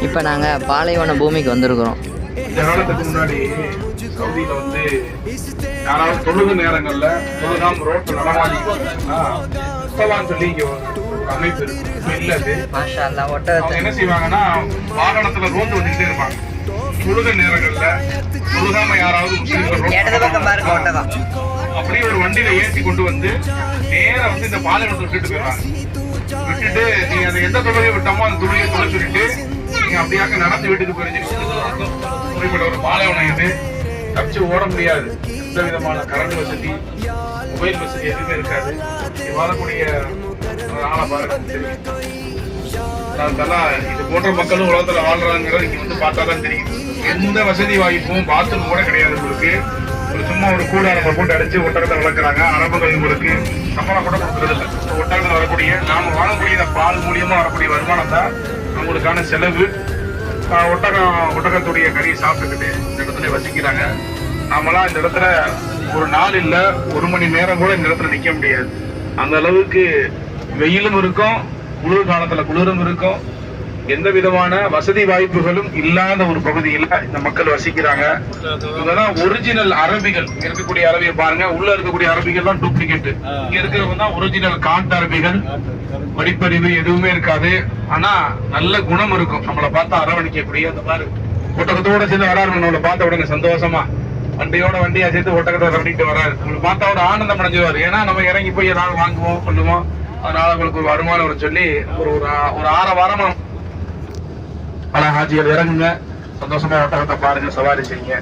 இப்போ நாங்கள் பாலைவன பூமிக்கு வந்திருக்கிறோம். இந்த காலத்துக்கு முன்னாடி சவுதியில வந்து யாராவது தொழுகு நேரங்கள்ல தொழுகாம ரோட்டு நடமாடின்னு சொல்லி இங்க ஒரு அமைப்பு இருக்கு. இப்ப இல்ல அது. அவங்க என்ன செய்வாங்கன்னா வாகனத்துல ரோந்து வந்துகிட்டே இருப்பாங்க. தொழுகை நேரங்கள்ல தொழுகாம யாராவது அப்படியே ஒரு வண்டியில ஏற்றி கொண்டு வந்து நேரா வந்து இந்த பாலைவனத்தை விட்டுட்டு போயிடுவாங்க. விட்டுட்டு நீங்க அந்த எந்த தொழுகையை விட்டோமோ அந்த தொழுகையை தொலை சொல்லிட்டு நீங்க அப்படியாக நடந்து வீட்டுக்கு போயிருந்தீங்க. ஒரு பாலைவனம் இது தப்பிச்சு ஓட முடியாது. எந்த விதமான கரண்ட் வசதி மொபைல் வசதி எதுவுமே இருக்காது. வாழக்கூடிய ஆளை பாருங்க. இது போன்ற மக்களும் உலகத்துல வாழ்றாங்கிறது இங்க வந்து பார்த்தாதான் தெரியும். எந்த வசதி வாய்ப்பும் பாத்ரூம் கூட கிடையாது. உங்களுக்கு சும்மா ஒரு கூடாரத்தை போட்டு அடிச்சு ஒட்டகத்தை வளர்க்குறாங்க. அரபுகள் உங்களுக்கு சம்பளம் கூட கொடுக்கறது இல்லை. ஒட்டகத்தில் வரக்கூடிய நாம வாழக்கூடிய பால் மூலியமா வரக்கூடிய வருமானம் தான் அவங்களுக்கான செலவு. ஒட்டகத்துடைய கறியை சாப்பிட்டுக்கிட்டு இந்த இடத்துல வசிக்கிறாங்க. நாமெல்லாம் இந்த இடத்துல ஒரு நாள் இல்ல 1 மணி நேரம் கூட இந்த இடத்துல நிக்க முடியாது. அந்த அளவுக்கு வெயிலும் இருக்கும், குளிர் காலத்துல குளிரும் இருக்கும். எந்த விதமான வசதி வாய்ப்புகளும் இல்லாத ஒரு பகுதியில இந்த மக்கள் வசிக்கிறாங்க. இதெல்லாம் ஒரிஜினல் அரபிகள். இங்க இருக்கக்கூடிய அரபியை பாருங்க, உள்ள இருக்கக்கூடிய அரபிகள் தான் டூப்ளிகேட். இங்க இருக்கிறவங்க தான் ஒரிஜினல் காட்டு அரபிகள். படிப்பறிவு எதுவுமே இருக்காது, ஆனா நல்ல குணம் இருக்கும். நம்மளை பார்த்தா அரவணைக்கக்கூடிய அந்த மாதிரி ஒட்டகத்தோட சேர்ந்து வராரு. நம்மளை பார்த்த உடனே சந்தோஷமா வண்டியோட வண்டியா சேர்த்து ஒட்டகத்தை ரவணிட்டு வராரு. நம்மளை பார்த்தா ஒரு ஆனந்தம் அடைஞ்சுவாரு. ஏன்னா நம்ம இறங்கி போய் ஏதாவது வாங்குவோம் பண்ணுவோம். அதனால உங்களுக்கு ஒரு வருமானம் வரும் சொல்லி ஒரு 6 வாரமா பல ஹாஜிகள் இறங்குங்க, சந்தோஷமா ஒட்டகத்தை பாருங்க, சவாரி செய்யுங்க.